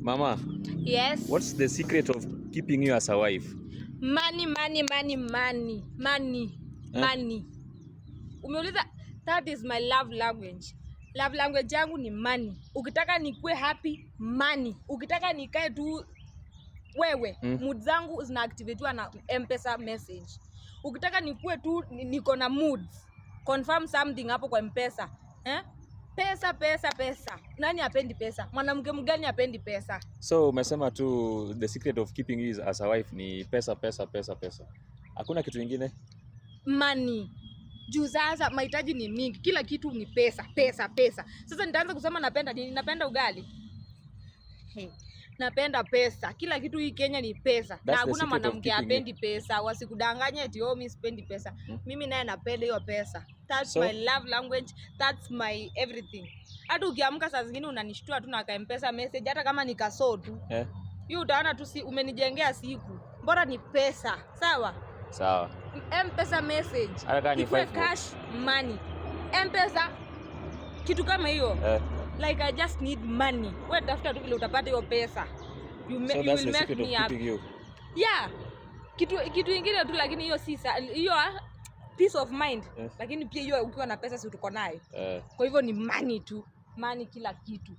Mama. Yes. What's the secret of keeping you as a wife? Money. Umeuliza, that is my love language. Love language yangu ni money. Ukitaka nikue happy, money. Ukitaka nikae tu wewe, mood zangu zina activate na M-Pesa message. Ukitaka nikue tu niko na moods, confirm something hapo kwa M-Pesa. Pesa. Nani hapendi pesa? Mwanamke mgani hapendi pesa? So umesema tu the secret of keeping you as a wife ni pesa. Hakuna kitu kingine? Money. Juu sasa mahitaji ni mingi, kila kitu ni pesa. Sasa nitaanza kusema napenda nini? Napenda ugali. Napenda pesa. Kila kitu hii Kenya ni pesa. Na hakuna mwanamke hapendi pesa. Wasikudanganye eti mimi sipendi pesa. Mimi naye napenda hiyo pesa. That's my love language. That's my everything. Hata ukiamka saa zingine unanishtua tu na M-Pesa message hata kama ni kaso tu. Hiyo utaona tu umenijengea siku. Bora ni pesa. Sawa? M-Pesa message. Ikue cash money. M-Pesa kitu kama hiyo. Like I just need money. Wewe tafuta tu vile utapata hiyo pesa. You will make me happy. Yeah. Kitu kingine tu, lakini hiyo si hiyo peace of mind. Lakini pia hiyo ukiwa na pesa si uko nayo. Kwa hivyo ni money tu. Money kila kitu.